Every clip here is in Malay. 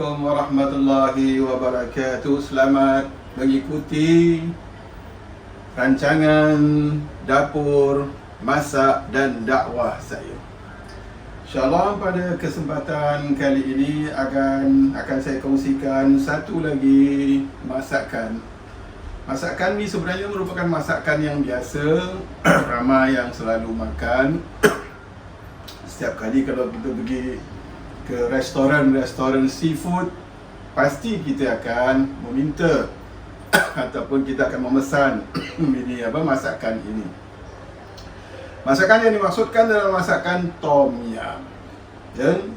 Assalamualaikum warahmatullahi wabarakatuh. Selamat mengikuti rancangan dapur masak dan dakwah saya. InsyaAllah pada kesempatan kali ini akan saya kongsikan satu lagi masakan. Masakan ni sebenarnya merupakan masakan yang biasa, ramai yang selalu makan. Setiap kali kalau kita pergi ke restoran seafood, pasti kita akan meminta ataupun kita akan memesan masakan ini. Masakan yang dimaksudkan adalah masakan tom yum. Dan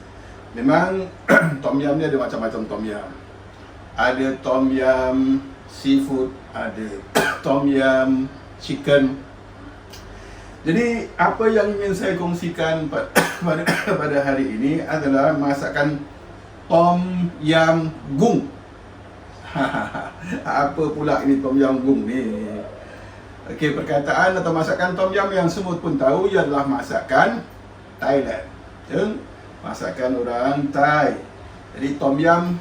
memang tom yum ni ada macam-macam tom yum. Ada tom yum seafood, ada tom yum chicken. Jadi apa yang ingin saya kongsikan pada hari ini adalah masakan tom yum gung. Apa pula ini tom yum gung ni? Okey, perkataan atau masakan tom yum yang semua pun tahu ia adalah masakan Thailand. Masakan orang Thai. Jadi tom yum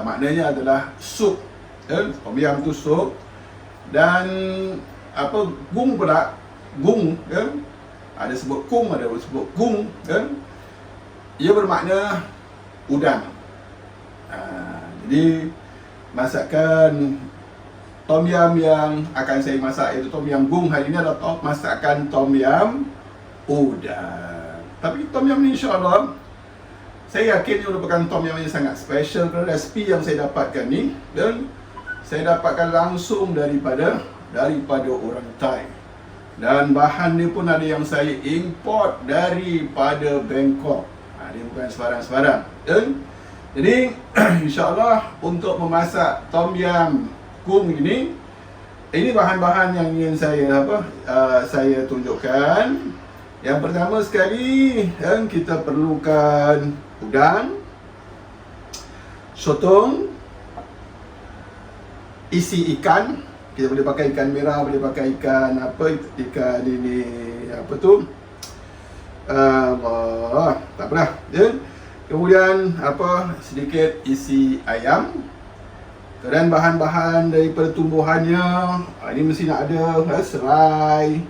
maknanya adalah sup. Tom yum tu sup. Dan gung pula, gung ada sebut kung, ada sebut gung ia bermakna udang. Jadi masakan tom yum yang akan saya masak iaitu tom yum gung hari ini adalah masakan tom yum udang. Tapi tom yum ni insyaAllah saya yakin ia merupakan tom yum yang sangat special kerana resipi yang saya dapatkan ni dan saya dapatkan langsung daripada orang Thai. Dan bahan ni pun ada yang saya import daripada Bangkok. Dia bukan sebarang-sebarang. Jadi insyaAllah untuk memasak tom yum gung ini bahan-bahan yang ingin saya tunjukkan. Yang pertama sekali, kita perlukan udang, sotong, isi ikan. Kita boleh pakai ikan merah, boleh pakai ikan ikan ini tak apalah. Kemudian sedikit isi ayam. Dan bahan-bahan daripada tumbuhannya, ini mesti nak ada serai.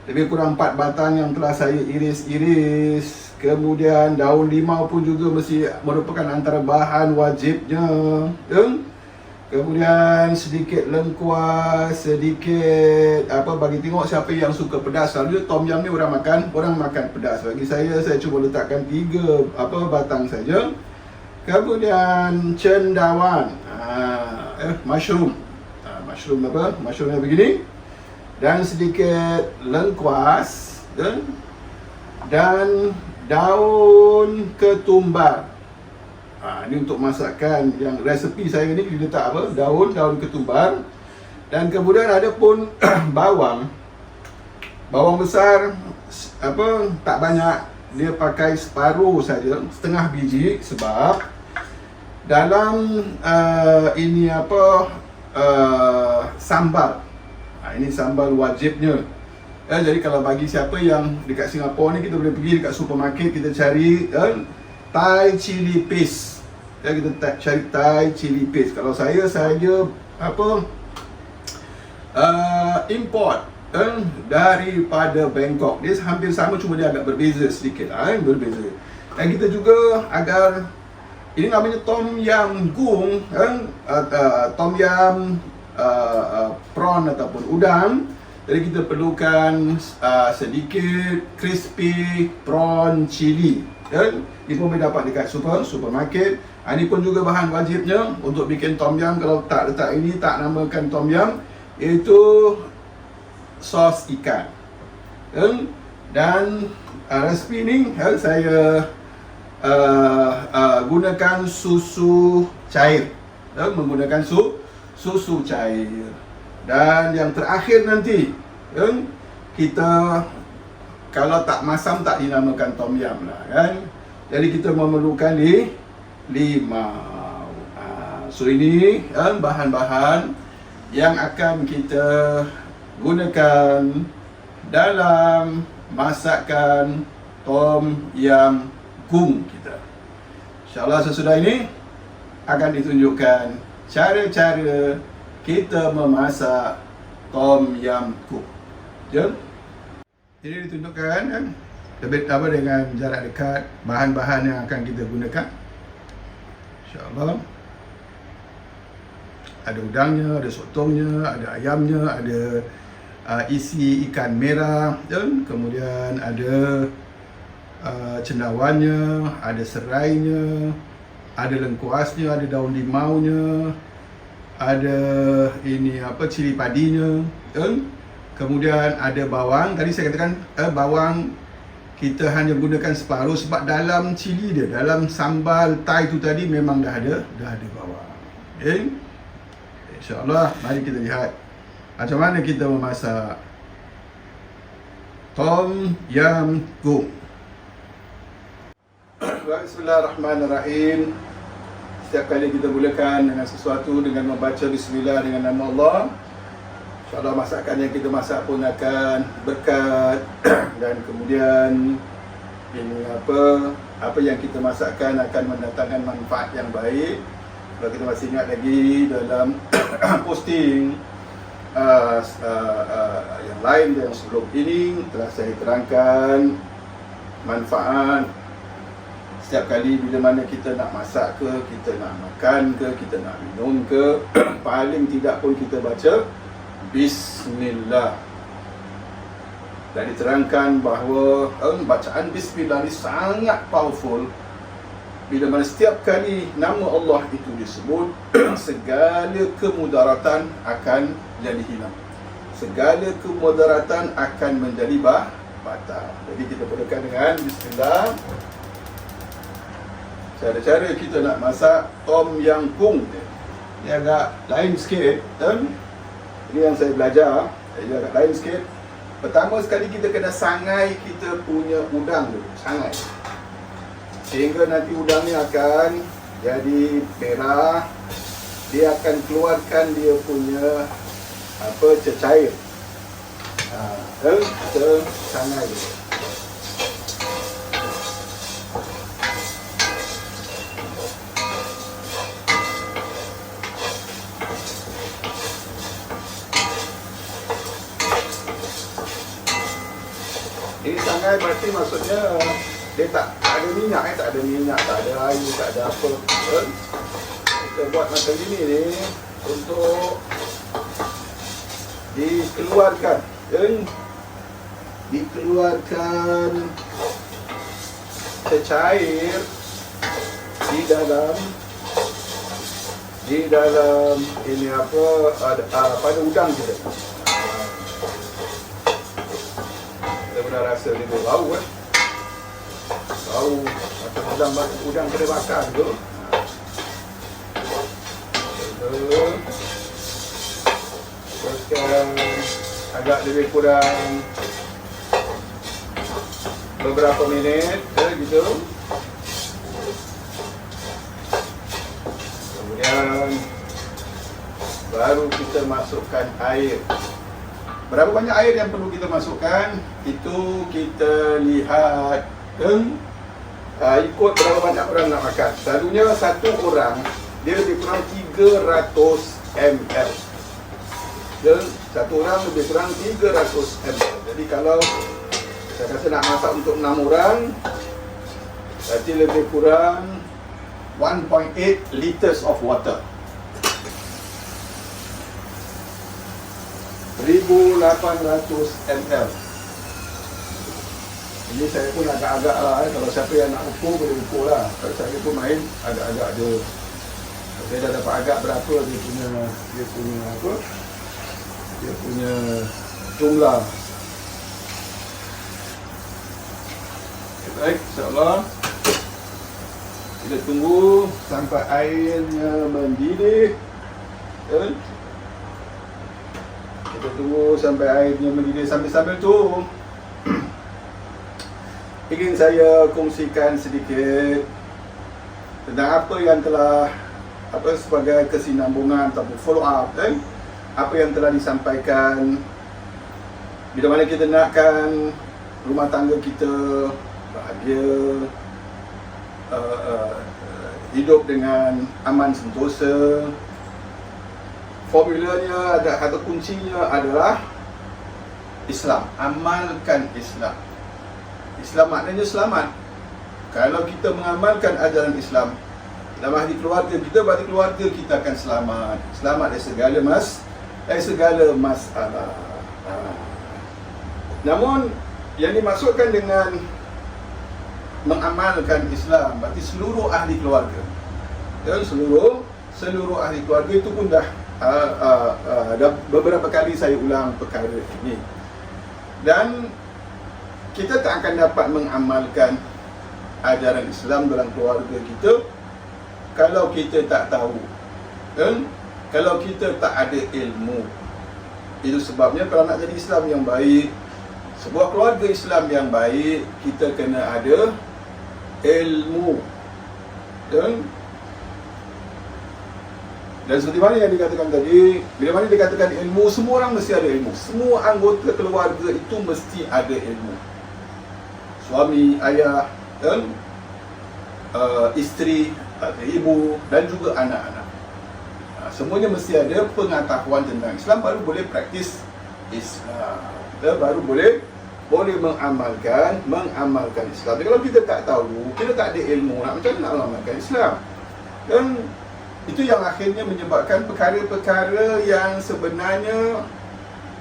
Lebih kurang 4 batang yang telah saya iris-iris. Kemudian daun limau pun juga mesti merupakan antara bahan wajibnya. Kemudian sedikit lengkuas, sedikit bagi tengok siapa yang suka pedas. Selalunya tom yum ni orang makan pedas. Bagi saya cuba letakkan 3 batang saja. Kemudian cendawan, mushroom. Mushroomnya begini. Dan sedikit lengkuas dan daun ketumbar. Ini untuk masakan yang resepi saya ni diletak daun ketumbar. Dan kemudian ada pun bawang besar tak banyak, dia pakai separuh saja, setengah biji, sebab dalam sambal. Ini sambal wajibnya. Jadi kalau bagi siapa yang dekat Singapura ni, kita boleh pergi dekat supermarket, kita cari Thai chili paste. Kita cari Thai chili paste. Kalau saya import daripada Bangkok. Dia hampir sama, cuma dia agak berbeza sedikit berbeza. Dan kita juga agar ini namanya tom yum gung, tom yum prawn ataupun udang. Jadi kita perlukan sedikit crispy prawn chili. Ini pun boleh dapat dekat supermarket. Ini pun juga bahan wajibnya untuk bikin tom yum. Kalau tak letak ini, tak namakan tom yum, iaitu sos ikan. Dan resipi ni saya gunakan susu cair. Menggunakan susu cair. Dan yang terakhir nanti, kita kalau tak masam tak dinamakan tom yum lah kan. Jadi kita memerlukan limau. So ini bahan-bahan yang akan kita gunakan dalam masakan tom yum gung kita. InsyaAllah sesudah ini akan ditunjukkan cara-cara kita memasak Tom Yum Goong. Jom. Ini ditunjukkan kan, dengan jarak dekat bahan-bahan yang akan kita gunakan. InsyaAllah ada udangnya, ada sotongnya, ada ayamnya, ada isi ikan merah, dan kemudian ada cendawannya, ada serainya, ada lengkuasnya, ada daun limaunya, ada cili padinya, dan kemudian ada bawang. Tadi saya katakan bawang kita hanya gunakan separuh sebab dalam cili dia, dalam sambal Thai tu tadi memang dah ada bawang. Okay? InsyaAllah, mari kita lihat macam mana kita memasak Tom Yum Goong. Bismillahirrahmanirrahim. Setiap kali kita mulakan dengan sesuatu dengan membaca Bismillah dengan nama Allah, InsyaAllah masakan yang kita masak pun akan berkat. Dan kemudian apa yang kita masakkan akan mendatangkan manfaat yang baik. Kalau kita masih ingat lagi dalam posting yang lain yang sebelum ini telah saya terangkan manfaat setiap kali bila mana kita nak masak ke, kita nak makan ke, kita nak minum ke, paling tidak pun kita baca Bismillah. Dan diterangkan bahawa bacaan Bismillah ini sangat powerful. Bila mana setiap kali nama Allah itu disebut, segala kemudaratan akan jadi hilang. Segala kemudaratan akan menjadi batal. Jadi kita mulakan dengan Bismillah. Cara-cara kita nak masak Tom Yum Goong ni agak lain sikit. Ini yang saya belajar, dia agak lain sikit. Pertama sekali kita kena sangai kita punya udang dulu, sangai. Sehingga nanti udang ni akan jadi merah. Dia akan keluarkan dia punya cecair. Kita sangai dulu. Ini sangai berarti maksudnya dia tak ada minyak, tak ada minyak, tak ada air, tak ada apa. Kita buat macam ini ni untuk dikeluarkan cecair di dalam ini pada udang kita. Kita pernah rasa dia bau bau macam udang kena bakar tu. Teruskan agak lebih kurang beberapa minit gitu. Kemudian baru kita masukkan air. Berapa banyak air yang perlu kita masukkan, itu kita lihat ikut berapa banyak orang nak makan. Selalunya satu orang dia lebih kurang 300 ml. Dan satu orang lebih kurang 300 ml. Jadi kalau saya rasa nak masak untuk 6 orang, berarti lebih kurang 1.8 liters of water. 1800 ml. Ini saya pun agak-agak lah, kalau siapa yang nak ukur boleh ukur lah. Kalau saya pun main agak-agak ada. Saya dah dapat agak berapa dia punya jumlah. Baik, insyaAllah kita tunggu sampai airnya mendidih. Kita tunggu sampai airnya mendidih. Sambil-sambil tu ingin saya kongsikan sedikit tentang apa yang telah sebagai kesinambungan atau follow up apa yang telah disampaikan bila mana kita nakkan rumah tangga kita bahagia, hidup dengan aman sentosa. Formulanya atau kuncinya adalah Islam. Amalkan Islam. Islam maknanya selamat. Kalau kita mengamalkan ajaran Islam dalam ahli keluarga kita, berarti keluarga kita akan selamat. Selamat dari segala masalah. Namun yang dimaksudkan dengan mengamalkan Islam berarti seluruh ahli keluarga. Dan seluruh ahli keluarga itu pun dah beberapa kali saya ulang perkara ini. Dan kita tak akan dapat mengamalkan ajaran Islam dalam keluarga kita kalau kita tak tahu, dan kalau kita tak ada ilmu. Itu sebabnya kalau nak jadi Islam yang baik, sebuah keluarga Islam yang baik, kita kena ada ilmu. Dan seperti mana yang dikatakan tadi, bila mana dikatakan ilmu, semua orang mesti ada ilmu. Semua anggota keluarga itu mesti ada ilmu. Suami, ayah, dan isteri, ibu dan juga anak-anak. Semuanya mesti ada pengetahuan tentang Islam, baru boleh praktis Islam. Baru boleh mengamalkan Islam. Jadi kalau kita tak tahu, kita tak ada ilmu, macam mana nak mengamalkan Islam? Dan itu yang akhirnya menyebabkan perkara-perkara yang sebenarnya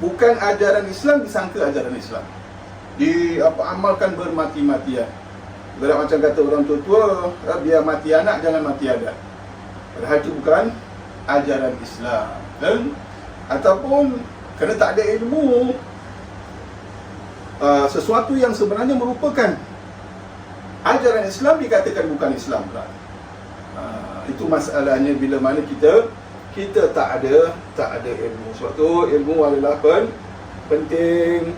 bukan ajaran Islam disangka ajaran Islam. Amalkan bermati-matian. Macam kata orang tua-tua, biar mati anak jangan mati adat. Padahal itu bukan ajaran Islam. Dan ataupun kerana tak ada ilmu, sesuatu yang sebenarnya merupakan ajaran Islam dikatakan bukan Islam pula. Itu masalahnya bila mana kita tak ada ilmu. Sebab tu ilmu adalah penting.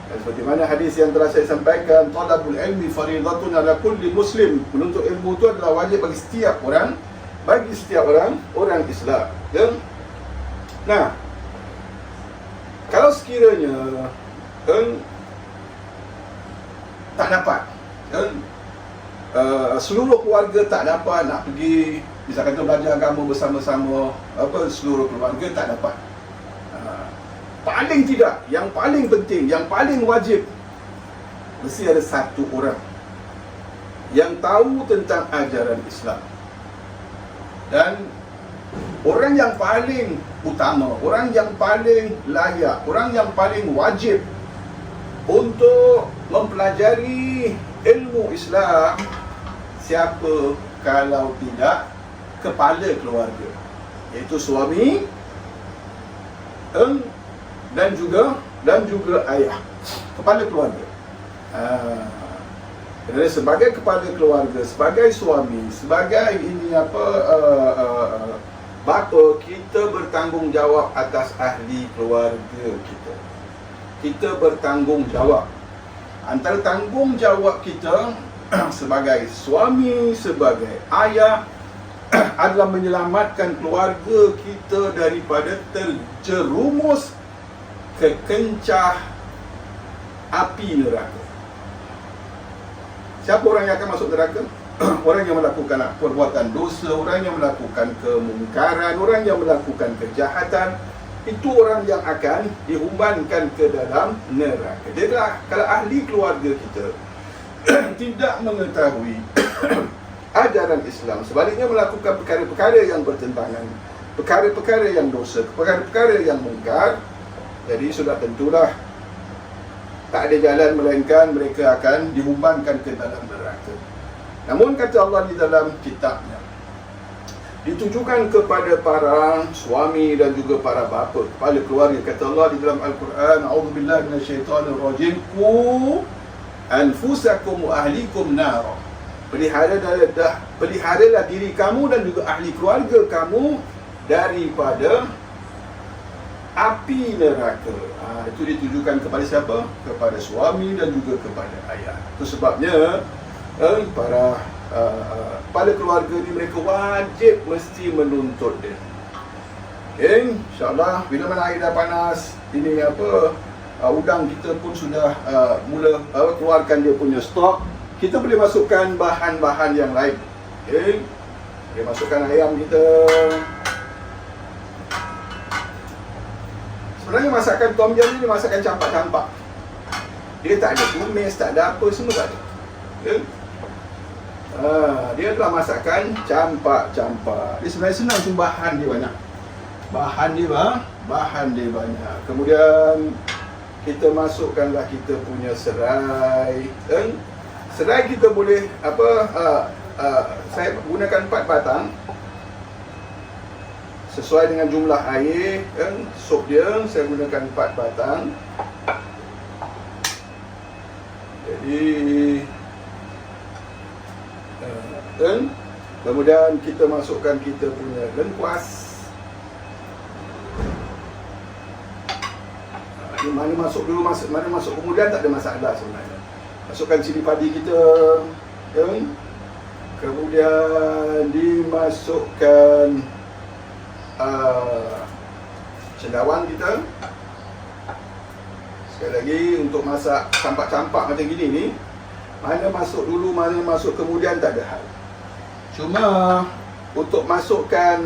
Seperti mana hadis yang telah saya sampaikan, talabul ilmi fariidatun ala kulli muslim. Menuntut ilmu itu adalah wajib bagi setiap orang Islam. Nah, kalau sekiranya tak dapat, seluruh keluarga tak dapat nak pergi, misalkan kata belajar agama bersama-sama, seluruh keluarga tak dapat. Paling tidak, yang paling penting, yang paling wajib, mesti ada satu orang yang tahu tentang ajaran Islam. Dan orang yang paling utama, orang yang paling layak, orang yang paling wajib untuk mempelajari ilmu Islam, siapa kalau tidak kepala keluarga, iaitu suami dan juga ayah, kepala keluarga. Jadi sebagai kepala keluarga, sebagai suami, sebagai bapa, kita bertanggungjawab atas ahli keluarga kita. Kita bertanggungjawab. Antara tanggungjawab kita sebagai suami, sebagai ayah adalah menyelamatkan keluarga kita daripada terjerumus ke kencah api neraka. Siapa orang yang akan masuk neraka? Orang yang melakukan perbuatan dosa, orang yang melakukan kemungkaran, orang yang melakukan kejahatan. Itu orang yang akan dihumbankan ke dalam neraka. Jadi kalau ahli keluarga kita tidak mengetahui ajaran Islam, sebaliknya melakukan perkara-perkara yang bertentangan, perkara-perkara yang dosa, perkara-perkara yang mungkar, jadi sudah tentulah tak ada jalan melainkan mereka akan dihumbankan ke dalam neraka. Namun kata Allah di dalam kitabnya, ditujukan kepada para suami dan juga para bapa, kepala keluarga. Kata Allah di dalam Al-Quran, a'udzubillahi minasyaitonirrajim, qu anfusakum wa ahlikum nara. Peliharalah diri kamu dan juga ahli keluarga kamu daripada api neraka. Itu ditujukan kepada siapa? Kepada suami dan juga kepada ayah. Itu sebabnya para kepala keluarga ni mereka wajib mesti menuntut dia. InsyaAllah bila mana air dah panas, ini udang kita pun sudah mula keluarkan dia punya stok, kita boleh masukkan bahan-bahan yang lain. Dia masukkan ayam kita. Sebenarnya masakan tom yum ni masakan campak-campak. Dia tak ada tumis, tak ada apa, semua tak ada. Ya? Dia adalah masakan campak-campak. Dia sebenarnya senang, cuma bahan dia banyak. Bahan dia banyak. Kemudian kita masukkanlah kita punya serai. Serai kita boleh saya gunakan 4 batang sesuai dengan jumlah air. Sup dia saya gunakan 4 batang. Jadi kemudian kita masukkan kita punya lengkuas. Mana masuk dulu, mana masuk kemudian tak ada masalah sebenarnya. Masukkan cili padi kita. Kemudian dimasukkan cendawan kita. Sekali lagi, untuk masak campak-campak macam gini ni, mana masuk dulu, mana masuk kemudian tak ada hal. Cuma untuk masukkan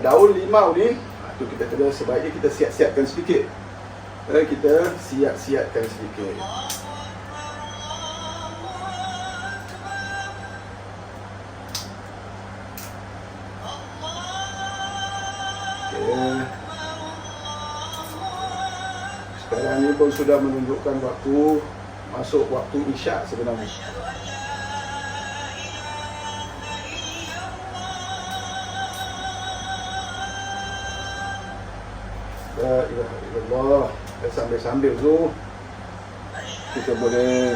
daun limau ni, tu kita kena sebaiknya kita siap-siapkan sedikit. Kita siap-siapkan sedikit. Sekarang ni pun sudah menunjukkan waktu masuk waktu isyak sebenarnya. La ilaha illallah. Sambil-sambil tu kita boleh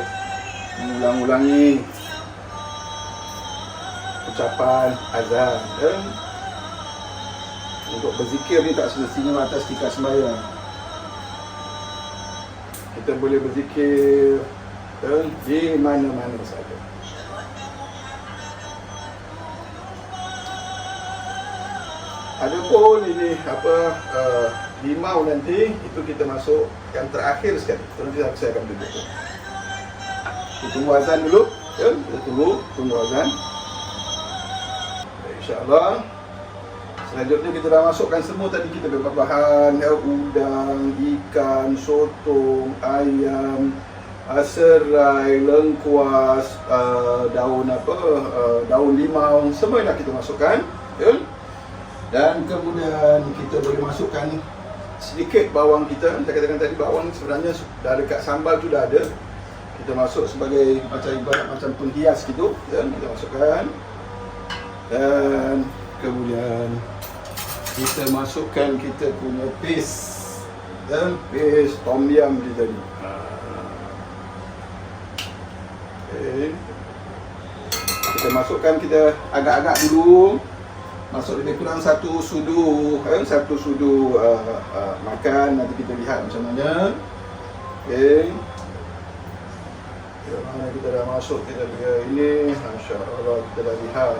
mengulang-ulangi ucapan azan. Untuk berzikir ni tak semestinya atas tika sembahyang. Kita boleh berzikir di mana-mana saja. Adapun ini limau nanti itu kita masuk yang terakhir sekali. Nanti saya akan tunjukkan. Kita tunggu azan dulu, ya. Kita tunggu azan. InsyaAllah. Selanjutnya kita dah masukkan semua tadi kita bahan udang, ikan, sotong, ayam, serai, lengkuas, daun limau, semua dah kita masukkan, ya. Dan kemudian kita boleh masukkan sedikit bawang kita. Saya katakan tadi bawang sebenarnya dah dekat sambal tu dah ada. Kita masuk sebagai macam penghias gitu, ya. Kita masukkan. Dan kemudian kita masukkan kita punya paste tom yum kita tadi. Okay. Kita masukkan, kita agak-agak dulu. Masuk lebih kurang satu sudu makan. Nanti kita lihat macam mana. Okay. Mana kita dah masuk kita punya ini, masya-Allah kita dah lihat.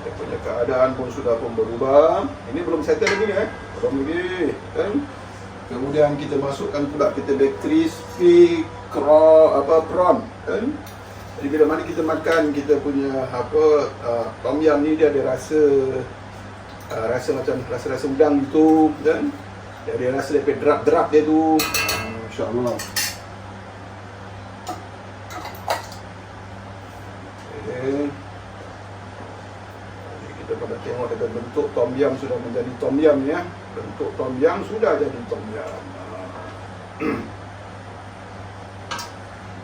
Dia punya keadaan pun sudah berubah. Ini belum settle lagi ni, belum lagi. Kemudian kita masukkan pula kita crispy prawn. Jadi bila mana kita makan kita punya tom yum ni, dia ada rasa macam rasa udang gitu, kan? Dia ada rasa lebih drap dia tu. Masya-Allah. Okay. Kita pada tengok ada bentuk tom yum sudah menjadi tom yum ya. Bentuk tom yum sudah jadi tom yum.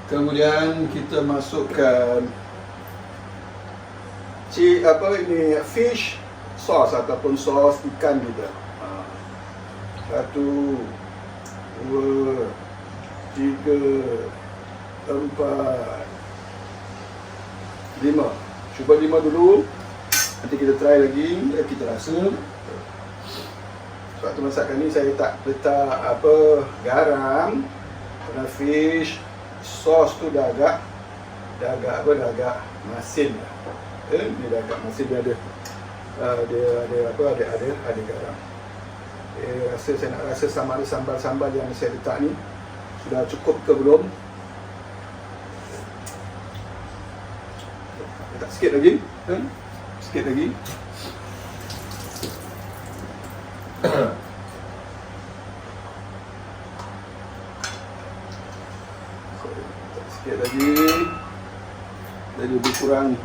Kemudian kita masukkan fish sauce ataupun sos ikan kita. 1, 2, 3, 4, 5. Cuba 5 dulu. Nanti kita try lagi, kita rasa. Sebab tu masakan ni saya tak letak garam. Kerana fish sos tu dah agak masin lah. Dia dah agak masin, dia ada garam. Saya nak rasa sama ada sambal-sambal yang saya letak ni sudah cukup ke belum. Letak sikit lagi, sikit lagi. Sikit lagi. Jadi lebih kurang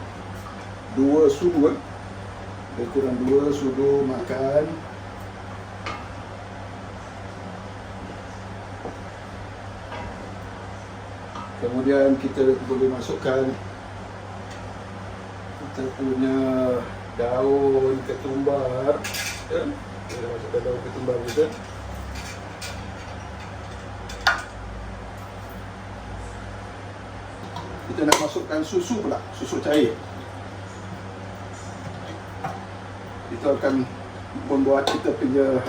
2 sudu. Lebih kurang 2 sudu makan. Kemudian kita boleh masukkan kita punya daun ketumbar, ya. Kita masukkan daun ketumbar kita. Kita nak masukkan susu pula, susu cair. Itu akan membuat kita punya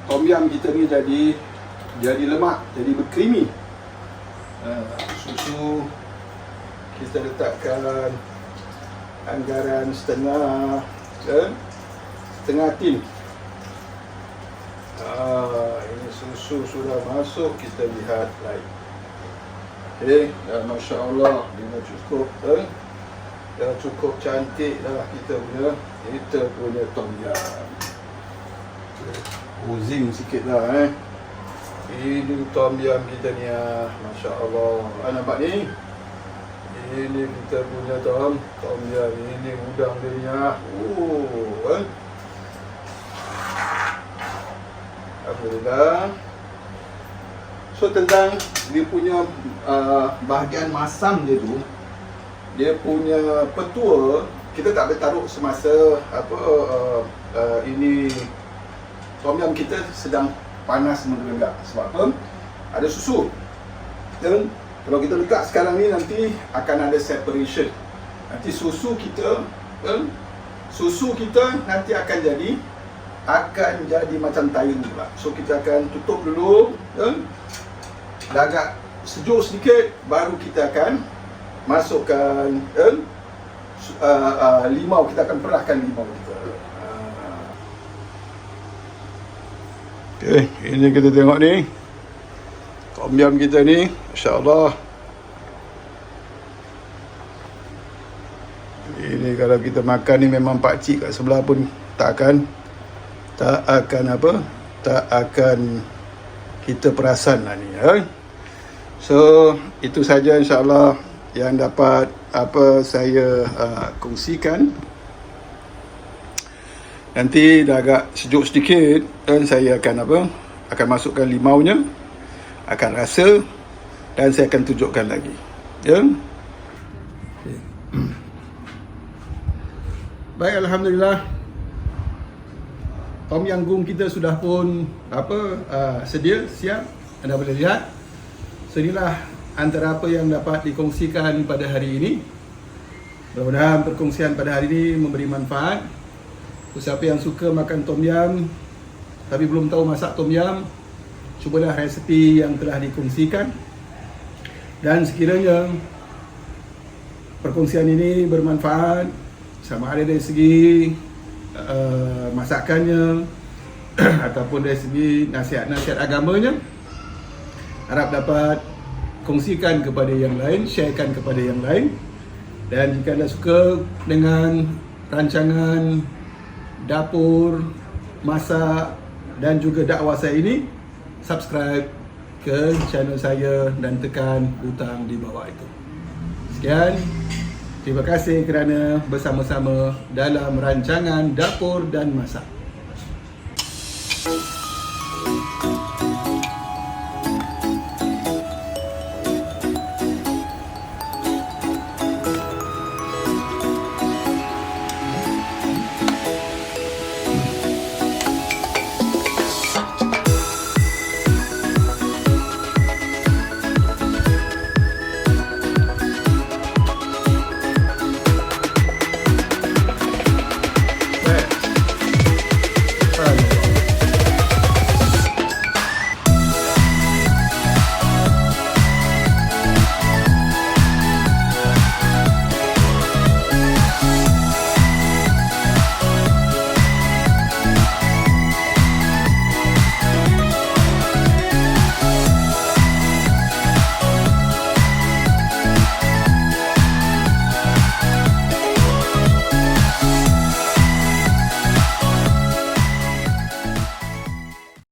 tom yum kita ni jadi lemak, jadi berkrimi. Susu kita letakkan anggaran setengah tin. Ini susu sudah masuk, kita lihat lain. Okey, Masya Allah, dia dah cukup, dah cukup cantik dah kita punya tom yum. Oozing sikit lah. Ini tom yum kita ni, Masya Allah. Nampak ni? Ini kita punya tom yum. Ini udang dia ni. Alhamdulillah. So tentang dia punya bahagian masam dia tu, dia punya petua kita tak boleh taruh semasa ini tom yum kita sedang panas menggelegak. Sebab apa? Ada susu. Dan kalau kita letak sekarang ni, nanti akan ada separation. Nanti susu kita nanti akan jadi macam tayu pula. So kita akan tutup dulu, dah agak sejuk sedikit, baru kita akan masukkan limau. Kita akan perahkan limau kita. Okay, ini kita tengok ni tom yum kita ni, Masya Allah. Ini kalau kita makan ni, memang pakcik kat sebelah pun tak akan kita perasan lah ni. So itu saja insya-Allah yang dapat saya kongsikan. Nanti dah agak sejuk sedikit dan saya akan masukkan limaunya, akan rasa, dan saya akan tunjukkan lagi. Ya. Okay. Baik, alhamdulillah. Tom yum goong kita sudah pun sedia, siap. Anda boleh lihat. So inilah antara apa yang dapat dikongsikan pada hari ini. Mudah-mudahan perkongsian pada hari ini memberi manfaat. Siapa yang suka makan tom yum tapi belum tahu masak tom yum, cubalah resepi yang telah dikongsikan. Dan sekiranya perkongsian ini bermanfaat, sama ada dari segi masakannya ataupun dari segi nasihat-nasihat agamanya, harap dapat kongsikan kepada yang lain, sharekan kepada yang lain. Dan jika anda suka dengan rancangan dapur, masak dan juga dakwah saya ini, subscribe ke channel saya dan tekan butang di bawah itu. Sekian, terima kasih kerana bersama-sama dalam rancangan dapur dan masak.